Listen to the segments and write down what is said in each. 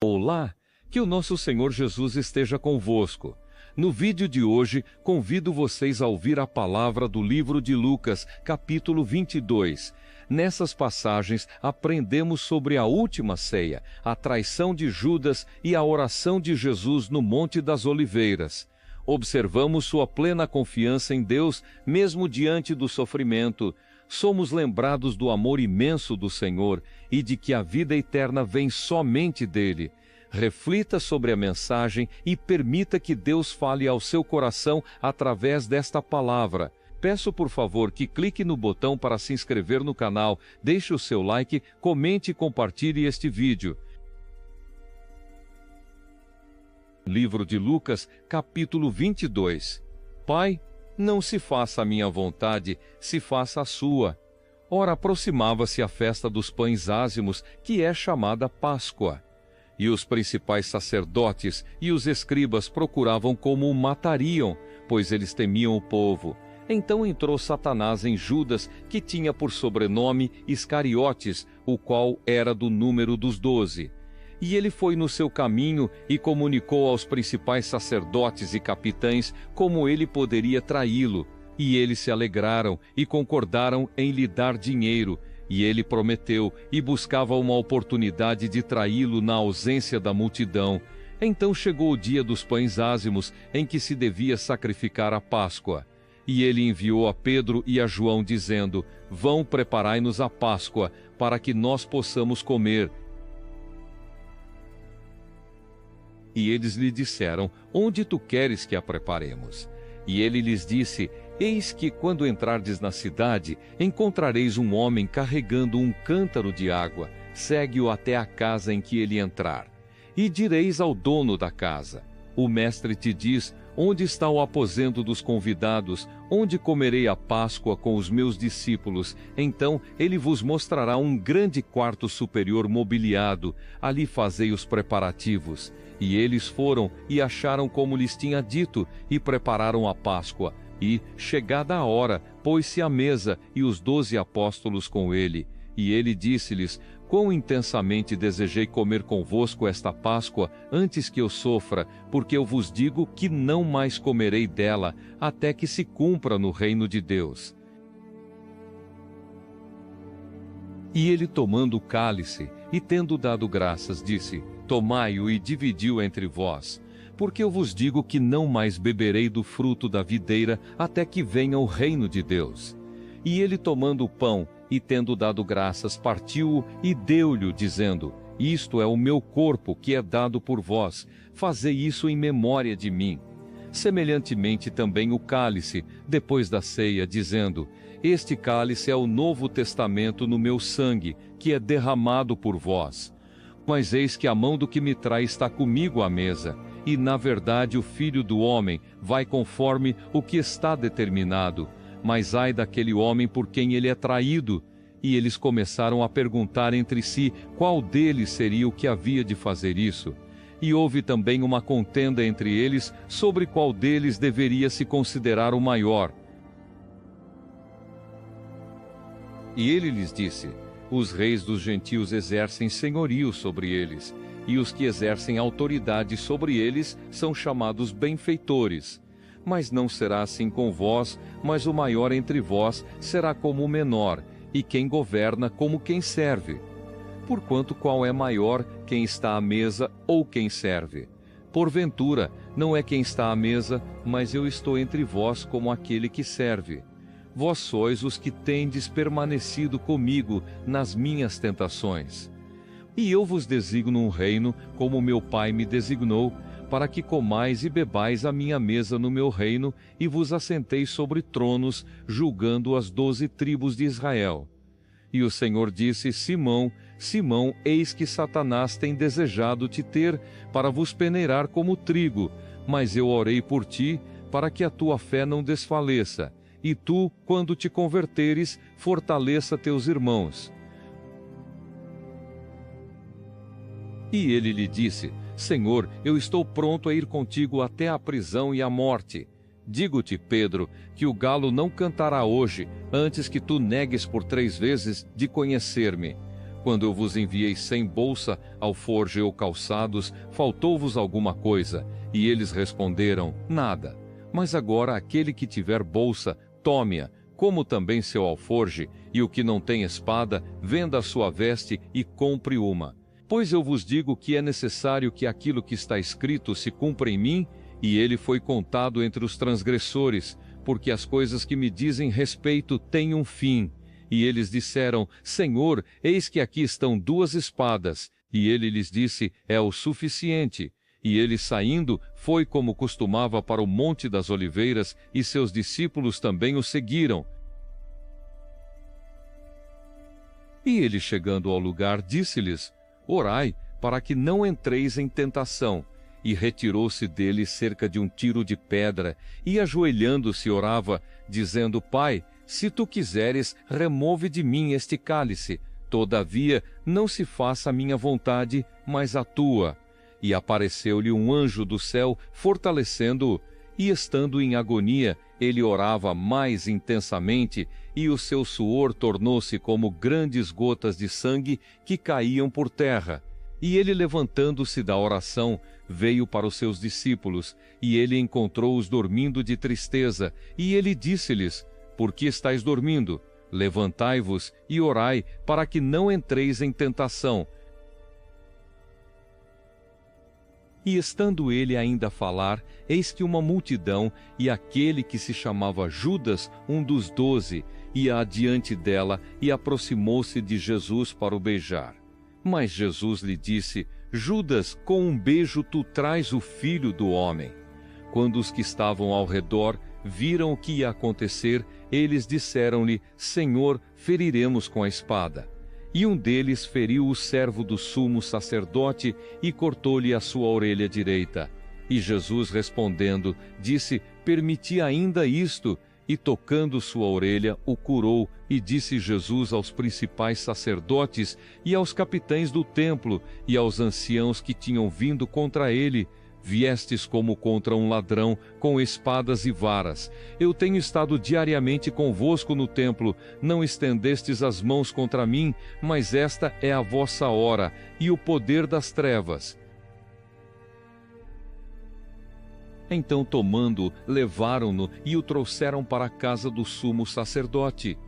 Olá, que o nosso Senhor Jesus esteja convosco. No vídeo de hoje, convido vocês a ouvir a palavra do livro de Lucas, capítulo 22. Nessas passagens, aprendemos sobre a última ceia, a traição de Judas e a oração de Jesus no Monte das Oliveiras. Observamos sua plena confiança em Deus, mesmo diante do sofrimento. Somos lembrados do amor imenso do Senhor e de que a vida eterna vem somente dele. Reflita sobre a mensagem e permita que Deus fale ao seu coração através desta palavra. Peço por favor que clique no botão para se inscrever no canal, deixe o seu like, comente e compartilhe este vídeo. Livro de Lucas, capítulo 22. Pai, não se faça a minha vontade, se faça a sua. Ora, aproximava-se a festa dos pães ázimos, que é chamada Páscoa. E os principais sacerdotes e os escribas procuravam como o matariam, pois eles temiam o povo. Então entrou Satanás em Judas, que tinha por sobrenome Iscariotes, o qual era do número dos 12. E ele foi no seu caminho e comunicou aos principais sacerdotes e capitães como ele poderia traí-lo. E eles se alegraram e concordaram em lhe dar dinheiro. E ele prometeu e buscava uma oportunidade de traí-lo na ausência da multidão. Então chegou o dia dos pães ázimos, em que se devia sacrificar a Páscoa. E ele enviou a Pedro e a João, dizendo: Vão, preparai-nos a Páscoa, para que nós possamos comer. E eles lhe disseram: Onde tu queres que a preparemos? E ele lhes disse: Eis que, quando entrardes na cidade, encontrareis um homem carregando um cântaro de água. Segue-o até a casa em que ele entrar. E direis ao dono da casa: O mestre te diz: Onde está o aposento dos convidados? Onde comerei a Páscoa com os meus discípulos? Então ele vos mostrará um grande quarto superior mobiliado. Ali fazei os preparativos. E eles foram e acharam como lhes tinha dito, e prepararam a Páscoa. E, chegada a hora, pôs-se à mesa, e os 12 apóstolos com ele. E ele disse-lhes: Quão intensamente desejei comer convosco esta Páscoa, antes que eu sofra, porque eu vos digo que não mais comerei dela, até que se cumpra no reino de Deus. E ele, tomando o cálice, e tendo dado graças, disse: Tomai-o e dividi-o entre vós. Porque eu vos digo que não mais beberei do fruto da videira, até que venha o reino de Deus. E ele, tomando o pão, e tendo dado graças, partiu-o e deu-lhe, dizendo: Isto é o meu corpo, que é dado por vós. Fazei isso em memória de mim. Semelhantemente também o cálice, depois da ceia, dizendo: Este cálice é o novo testamento no meu sangue, que é derramado por vós. Mas eis que a mão do que me trai está comigo à mesa. E, na verdade, o Filho do Homem vai conforme o que está determinado. Mas ai daquele homem por quem ele é traído. E eles começaram a perguntar entre si qual deles seria o que havia de fazer isso. E houve também uma contenda entre eles sobre qual deles deveria se considerar o maior. E ele lhes disse: Os reis dos gentios exercem senhorio sobre eles, e os que exercem autoridade sobre eles são chamados benfeitores. Mas não será assim com vós, mas o maior entre vós será como o menor, e quem governa como quem serve. Porquanto qual é maior, quem está à mesa ou quem serve? Porventura, não é quem está à mesa, mas eu estou entre vós como aquele que serve. Vós sois os que tendes permanecido comigo nas minhas tentações. E eu vos designo um reino, como meu Pai me designou, para que comais e bebais a minha mesa no meu reino, e vos assenteis sobre tronos, julgando as 12 tribos de Israel. E o Senhor disse: Simão, Simão, eis que Satanás tem desejado te ter, para vos peneirar como trigo, mas eu orei por ti, para que a tua fé não desfaleça, e tu, quando te converteres, fortaleça teus irmãos. E ele lhe disse: Senhor, eu estou pronto a ir contigo até a prisão e a morte. Digo-te, Pedro, que o galo não cantará hoje, antes que tu negues por 3 vezes de conhecer-me. Quando eu vos enviei sem bolsa, alforje ou calçados, faltou-vos alguma coisa? E eles responderam, nada. Mas agora aquele que tiver bolsa, tome-a, como também seu alforje, e o que não tem espada, venda a sua veste e compre uma. Pois eu vos digo que é necessário que aquilo que está escrito se cumpra em mim, e ele foi contado entre os transgressores, porque as coisas que me dizem respeito têm um fim. E eles disseram, Senhor, eis que aqui estão 2 espadas. E ele lhes disse, é o suficiente. E ele saindo, foi como costumava para o Monte das Oliveiras, e seus discípulos também o seguiram. E ele chegando ao lugar, disse-lhes, orai, para que não entreis em tentação. E retirou-se dele cerca de 1 tiro de pedra, e ajoelhando-se orava, dizendo, Pai, se tu quiseres, remove de mim este cálice. Todavia, não se faça a minha vontade, mas a tua. E apareceu-lhe um anjo do céu, fortalecendo-o, e estando em agonia, ele orava mais intensamente, e o seu suor tornou-se como grandes gotas de sangue que caíam por terra. E ele, levantando-se da oração, veio para os seus discípulos, e ele encontrou-os dormindo de tristeza, e ele disse-lhes, por que estáis dormindo? Levantai-vos e orai, para que não entreis em tentação. E estando ele ainda a falar, eis que uma multidão, e aquele que se chamava Judas, um dos 12, ia adiante dela, e aproximou-se de Jesus para o beijar. Mas Jesus lhe disse, Judas, com um beijo tu traz o Filho do Homem. Quando os que estavam ao redor viram o que ia acontecer, eles disseram-lhe, Senhor, feriremos com a espada. E um deles feriu o servo do sumo sacerdote e cortou-lhe a sua orelha direita. E Jesus respondendo, disse, permiti ainda isto, e tocando sua orelha, o curou, e disse Jesus aos principais sacerdotes e aos capitães do templo e aos anciãos que tinham vindo contra ele, viestes como contra um ladrão, com espadas e varas. Eu tenho estado diariamente convosco no templo, não estendestes as mãos contra mim, mas esta é a vossa hora, e o poder das trevas. Então, tomando-o, levaram-no e o trouxeram para a casa do sumo sacerdote.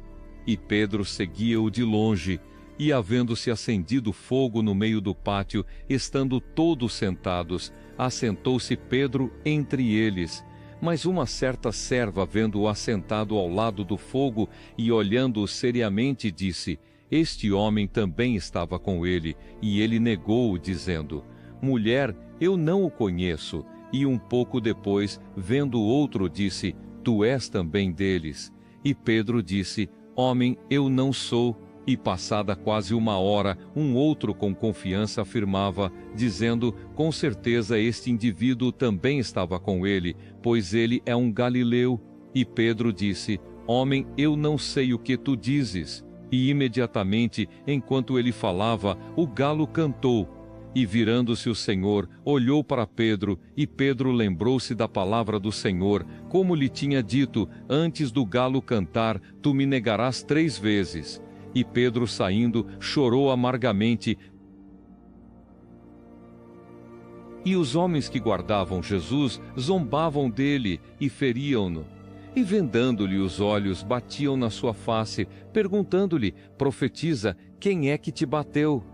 E Pedro seguia-o de longe, e havendo-se acendido fogo no meio do pátio, estando todos sentados, assentou-se Pedro entre eles. Mas uma certa serva, vendo-o assentado ao lado do fogo e olhando-o seriamente, disse, este homem também estava com ele, e ele negou-o, dizendo, mulher, eu não o conheço. E um pouco depois, vendo outro, disse, tu és também deles. E Pedro disse, homem, eu não sou. E passada quase 1 hora, um outro com confiança afirmava, dizendo, com certeza este indivíduo também estava com ele, pois ele é um galileu. E Pedro disse, homem, eu não sei o que tu dizes. E imediatamente, enquanto ele falava, o galo cantou. E virando-se o Senhor, olhou para Pedro, e Pedro lembrou-se da palavra do Senhor, como lhe tinha dito, antes do galo cantar, tu me negarás 3 vezes. E Pedro, saindo, chorou amargamente. E os homens que guardavam Jesus zombavam dele e feriam-no. E vendando-lhe os olhos, batiam na sua face, perguntando-lhe, profetiza, quem é que te bateu?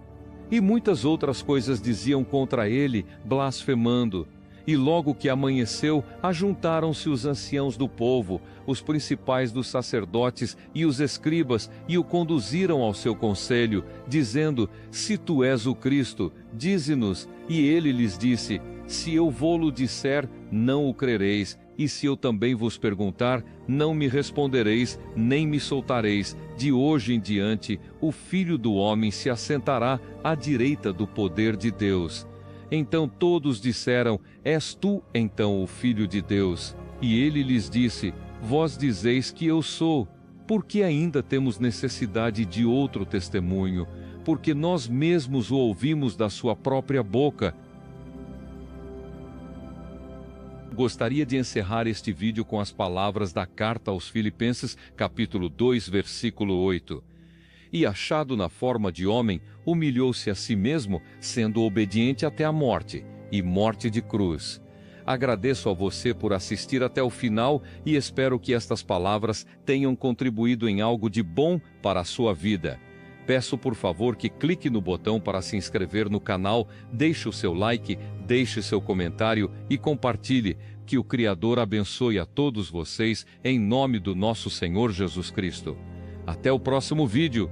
E muitas outras coisas diziam contra ele, blasfemando. E logo que amanheceu, ajuntaram-se os anciãos do povo, os principais dos sacerdotes e os escribas, e o conduziram ao seu conselho, dizendo, se tu és o Cristo, dize-nos. E ele lhes disse, se eu vô-lo disser, não o crereis, e se eu também vos perguntar, não me respondereis, nem me soltareis. De hoje em diante, o Filho do Homem se assentará à direita do poder de Deus. Então todos disseram, és tu então o Filho de Deus? E ele lhes disse, vós dizeis que eu sou. Porque ainda temos necessidade de outro testemunho? Porque nós mesmos o ouvimos da sua própria boca. Gostaria de encerrar este vídeo com as palavras da carta aos Filipenses, capítulo 2, versículo 8. e, achado na forma de homem, humilhou-se a si mesmo, sendo obediente até a morte, e morte de cruz. Agradeço a você por assistir até o final e espero que estas palavras tenham contribuído em algo de bom para a sua vida. Peço por favor que clique no botão para se inscrever no canal, deixe o seu like, deixe seu comentário e compartilhe. Que o Criador abençoe a todos vocês em nome do nosso Senhor Jesus Cristo. Até o próximo vídeo.